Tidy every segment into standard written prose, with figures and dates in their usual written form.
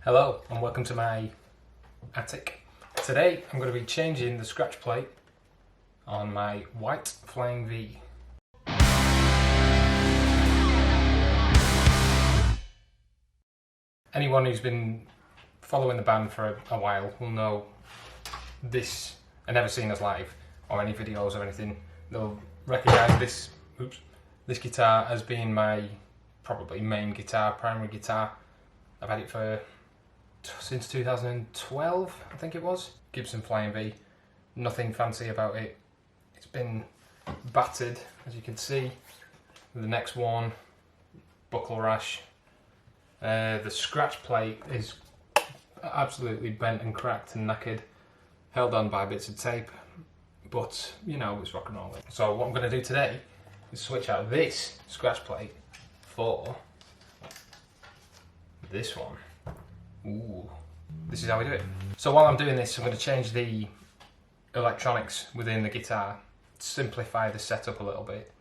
Hello and welcome to my attic. Today I'm going to be changing the scratch plate on my white Flying V. Anyone who's been following the band for a while will know this and never seen us live or any videos or anything. They'll recognise this guitar as being my probably main guitar, primary guitar. I've had it since 2012, I think it was. Gibson Flying V. Nothing fancy about it. It's been battered, as you can see. The neck's worn, buckle rash. The scratch plate is absolutely bent and cracked and knackered, held on by bits of tape, but you know, it's rock and roll. So what I'm going to do today is switch out this scratch plate for this one. Ooh, this is how we do it. So while I'm doing this, I'm going to change the electronics within the guitar, simplify the setup a little bit,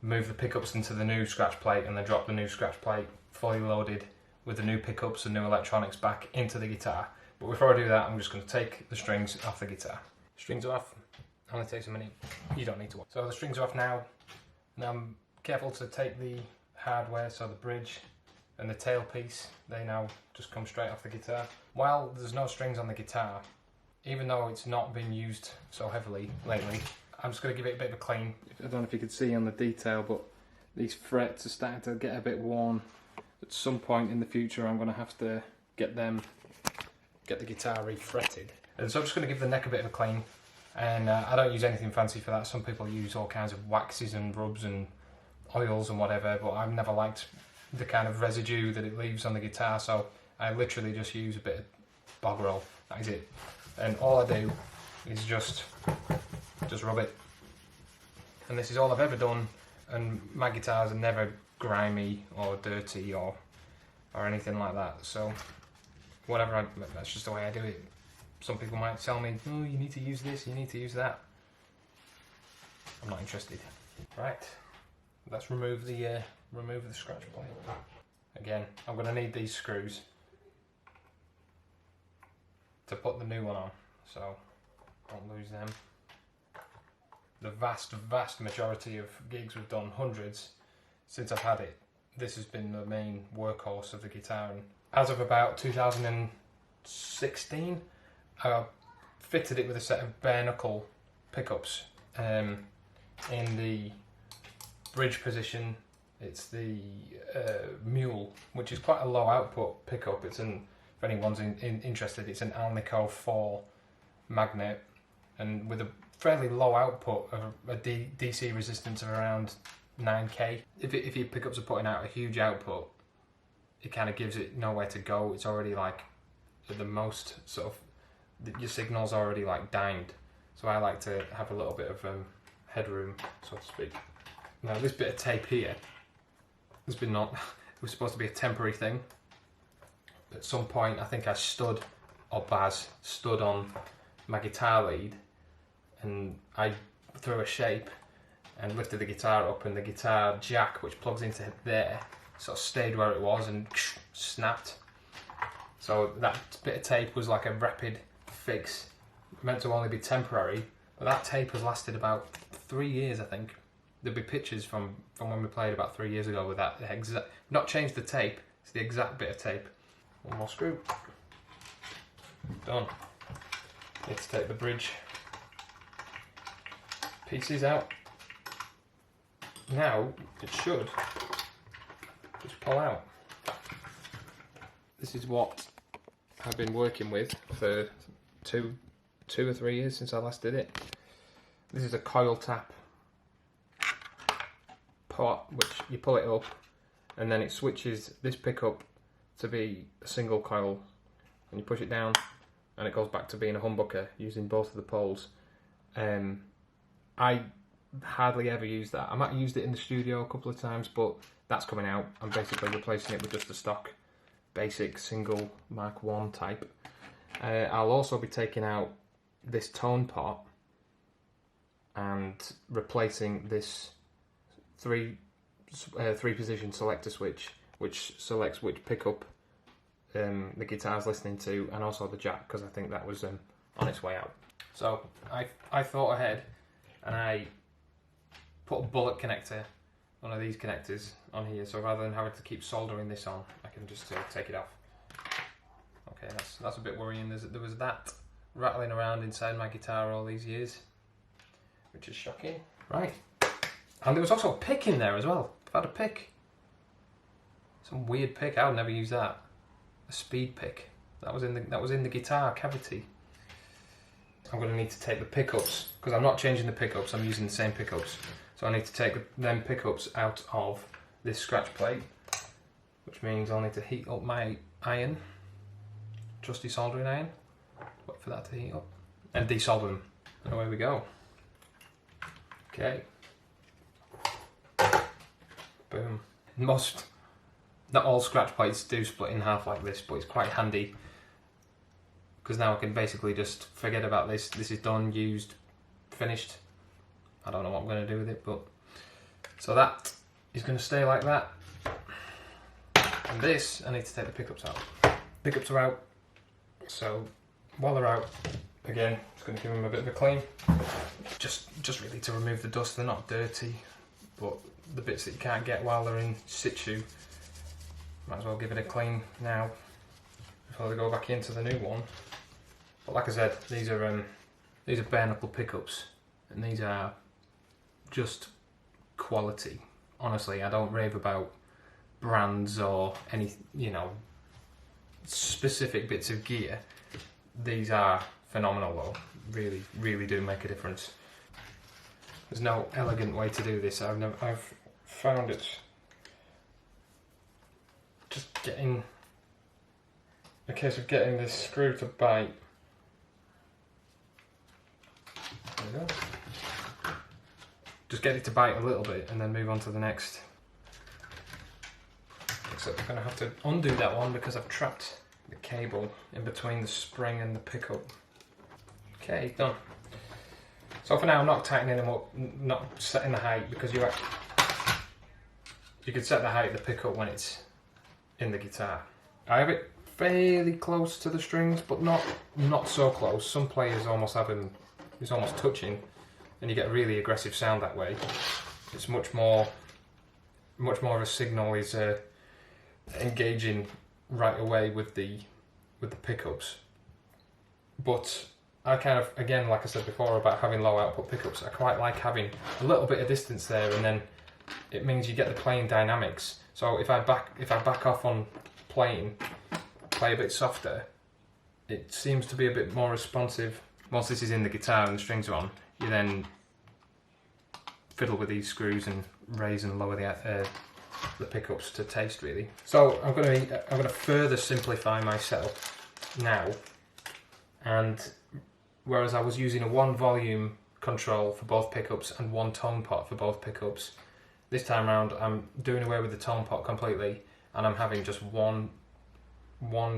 move the pickups into the new scratch plate and then drop the new scratch plate fully loaded with the new pickups and new electronics back into the guitar. But before I do that, I'm just going to take the strings off the guitar. Strings are off. Only takes a minute. You don't need to watch. So the strings are off now. Now I'm careful to take the hardware, so the bridge and the tailpiece, they now just come straight off the guitar. While there's no strings on the guitar, even though it's not been used so heavily lately, I'm just going to give it a bit of a clean. I don't know if you can see on the detail, but these frets are starting to get a bit worn. At some point in the future, I'm going to have to get the guitar re-fretted. And so I'm just going to give the neck a bit of a clean. And I don't use anything fancy for that. Some people use all kinds of waxes and rubs and oils and whatever, but I've never liked the kind of residue that it leaves on the guitar, so I literally just use a bit of bog roll. That is it. And all I do is just rub it. And this is all I've ever done, and my guitars are never grimy or dirty or anything like that, so whatever, that's just the way I do it. Some people might tell me, oh, you need to use this, you need to use that. I'm not interested. Right, let's remove the scratch plate. Again, I'm going to need these screws to put the new one on, so don't lose them. The vast majority of gigs we've done, hundreds, since I've had it, this has been the main workhorse of the guitar. And as of about 2016, I fitted it with a set of bare knuckle pickups. In the bridge position, it's the Mule, which is quite a low output pickup. It's if anyone's interested, it's an Alnico 4 magnet, and with a fairly low output of a DC resistance of around 9k. If your pickups are putting out a huge output, it kind of gives it nowhere to go. It's already like at the most sort of, your signal's already like dimed. So I like to have a little bit of headroom, so to speak. Now this bit of tape here, it was supposed to be a temporary thing. At some point I think Baz stood on my guitar lead, and I threw a shape and lifted the guitar up, and the guitar jack, which plugs into there, sort of stayed where it was and snapped. So that bit of tape was like a rapid fix, meant to only be temporary, but that tape has lasted about 3 years, I think. There'll be pictures from when we played about 3 years ago with that exact, not changed the tape, it's the exact bit of tape. One more screw. Done. Need to take the bridge pieces out. Now it should just pull out. This is what I've been working with for two or 3 years since I last did it. This is a coil tap pot, which you pull it up and then it switches this pickup to be a single coil, and you push it down and it goes back to being a humbucker using both of the poles. I hardly ever use that. I might have used it in the studio a couple of times, but that's coming out. I'm basically replacing it with just a stock basic single Mark 1 type. I'll also be taking out this tone pot and replacing this three position selector switch, which selects which pickup the guitar's listening to, and also the jack, because I think that was on its way out. So I thought ahead, and I put a bullet connector, one of these connectors, on here, so rather than having to keep soldering this on, I can just take it off. Okay, that's a bit worrying. There was that rattling around inside my guitar all these years, which is shocking. Right, and there was also a pick in there as well. I've had a pick, some weird pick. I would never use that. A speed pick. That was in the guitar cavity. I'm going to need to take the pickups, because I'm not changing the pickups. I'm using the same pickups, so I need to take them pickups out of this scratch plate, which means I'll need to heat up my iron, trusty soldering iron. Wait for that to heat up and desolder them. And away we go. Okay. Boom. Not all scratch plates do split in half like this, but it's quite handy, because now I can basically just forget about this. This is done, used, finished. I don't know what I'm going to do with it, but so that is going to stay like that. And this, I need to take the pickups out. Pickups are out, so while they're out, again, just going to give them a bit of a clean. Just really to remove the dust. They're not dirty, but the bits that you can't get while they're in situ, might as well give it a clean now before they go back into the new one. But like I said, these are bare knuckle pickups, and these are just quality. Honestly, I don't rave about brands or any, specific bits of gear. These are phenomenal though. Really, really do make a difference. There's no elegant way to do this. I've found it just getting a case of getting this screw to bite. There we go. Just get it to bite a little bit and then move on to the next. Except I'm going to have to undo that one because I've trapped the cable in between the spring and the pickup. Okay, done. So for now I'm not tightening them up, not setting the height, because you can set the height of the pickup when it's in the guitar. I have it fairly close to the strings, but not so close. Some players almost have them, it's almost touching, and you get a really aggressive sound that way. It's much more of a signal is engaging right away with the pickups. But I kind of, again, like I said before about having low output pickups, I quite like having a little bit of distance there, and then it means you get the playing dynamics. So if I back off on playing, play a bit softer, it seems to be a bit more responsive. Once this is in the guitar and the strings are on, you then fiddle with these screws and raise and lower the pickups to taste, really. So I'm going to further simplify my setup now, and whereas I was using a one volume control for both pickups and one tone pot for both pickups, this time around I'm doing away with the tone pot completely, and I'm having just one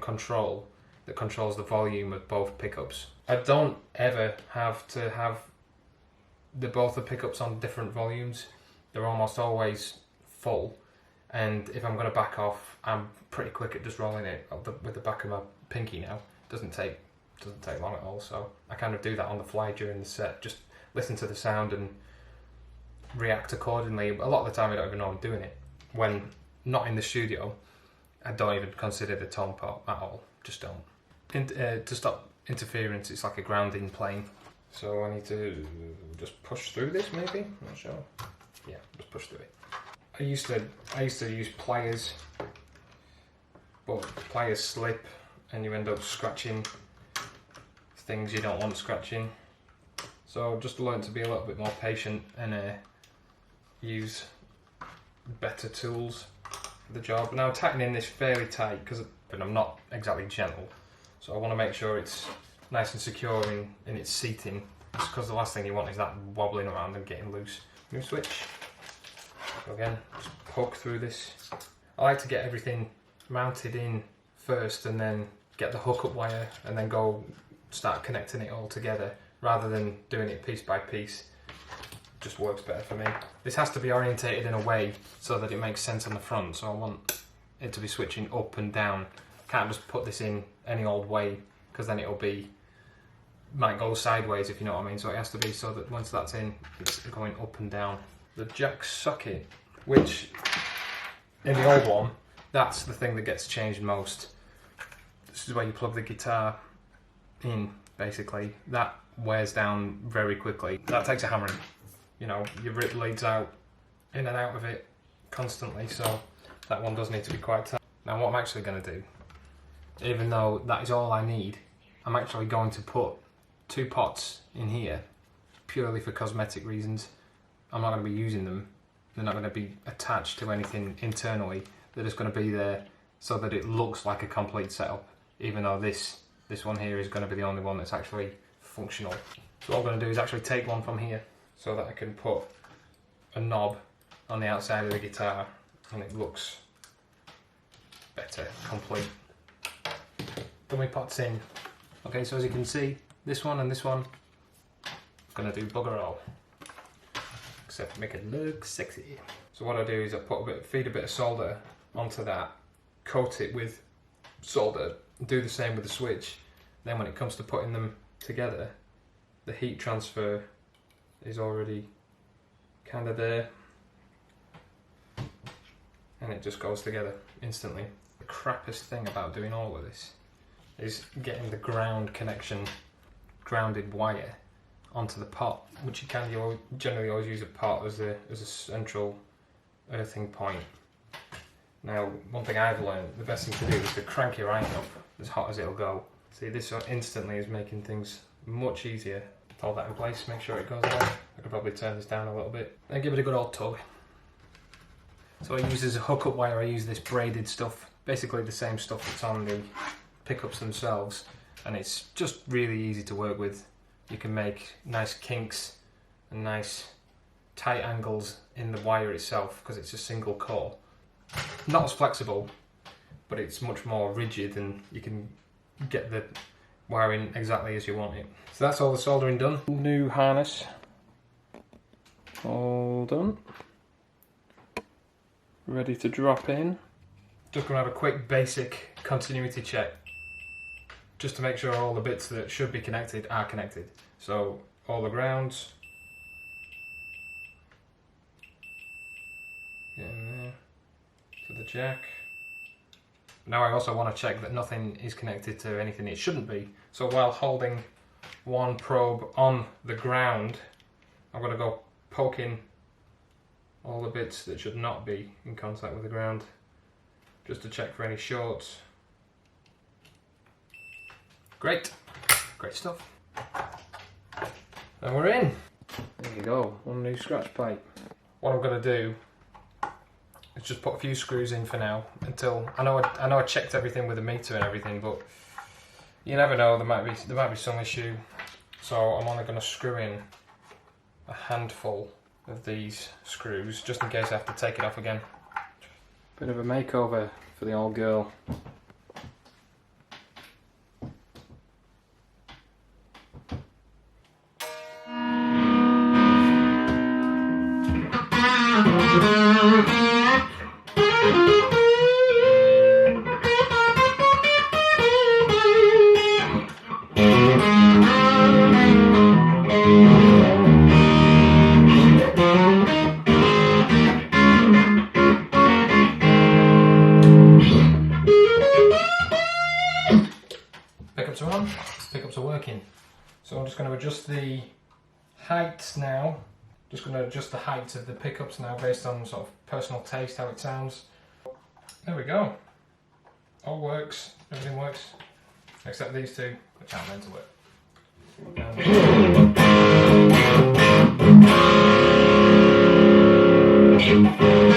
control that controls the volume of both pickups. I don't ever have to have both the pickups on different volumes. They're almost always full, and if I'm going to back off, I'm pretty quick at just rolling it with the back of my pinky now. Doesn't take long at all, so I kind of do that on the fly during the set. Just listen to the sound and react accordingly. A lot of the time I don't even know I'm doing it. When not in the studio, I don't even consider the tone pot at all. Just don't. To stop interference, it's like a grounding plane. So I need to just push through this, maybe? I'm not sure. Yeah, just push through it. I used to use pliers, but pliers slip and you end up scratching things you don't want scratching. So I've just learned to be a little bit more patient and use better tools for the job. Now I'm tightening this fairly tight because I'm not exactly gentle, so I want to make sure it's nice and secure in its seating, because the last thing you want is that wobbling around and getting loose. New switch. So again, just poke through this. I like to get everything mounted in first and then get the hookup wire and then go start connecting it all together, rather than doing it piece by piece. Just works better for me. This has to be orientated in a way so that it makes sense on the front, so I want it to be switching up and down Can't just put this in any old way, because then might go sideways, if you know what I mean. So it has to be so that once that's in, it's going up and down. The jack socket, which in the old one, that's the thing that gets changed most. This is where you plug the guitar in, basically. That wears down very quickly. That takes a hammering. You know, you rip leads out, in and out of it constantly, so that one does need to be quite tight. Now what I'm actually going to do, even though that is all I need, I'm actually going to put 2 pots in here purely for cosmetic reasons. I'm not going to be using them. They're not going to be attached to anything internally. They're just going to be there so that it looks like a complete setup, even though this one here is going to be the only one that's actually functional. So what I'm going to do is actually take one from here so that I can put a knob on the outside of the guitar and it looks better, complete. Dummy pots in. Okay, so as you can see, this one and this one, I'm gonna do bugger all, except make it look sexy. So what I do is I feed a bit of solder onto that, coat it with solder, do the same with the switch. Then when it comes to putting them together, the heat transfer is already kind of there, and it just goes together instantly. The crappiest thing about doing all of this is getting the grounded wire onto the pot, which you generally always use a pot as a central earthing point. Now, one thing I've learned, the best thing to do is to crank your iron up as hot as it'll go. See, this instantly is making things much easier. Hold that in place, make sure it goes away. I could probably turn this down a little bit. Then give it a good old tug. So I use as a hookup wire, I use this braided stuff, basically the same stuff that's on the pickups themselves, and it's just really easy to work with. You can make nice kinks and nice tight angles in the wire itself because it's a single core. Not as flexible, but it's much more rigid and you can get the wiring exactly as you want it. So that's all the soldering done. New harness, all done. Ready to drop in. Just going to have a quick basic continuity check, just to make sure all the bits that should be connected are connected. So all the grounds, get in there to the jack. Now I also want to check that nothing is connected to anything it shouldn't be. So while holding one probe on the ground, I'm going to go poking all the bits that should not be in contact with the ground, just to check for any shorts. Great stuff. And we're in. There you go, one new scratch pipe. What I'm going to do is just put a few screws in for now until I know I checked everything with the meter and everything, but you never know, there might be some issue. So I'm only going to screw in a handful of these screws just in case I have to take it off again. Bit of a makeover for the old girl. Pickups are on, pickups are working. So I'm just going to adjust the heights now. Just going to adjust the height of the pickups now based on sort of personal taste, how it sounds. There we go. All works, everything works, except these two, which aren't meant to work.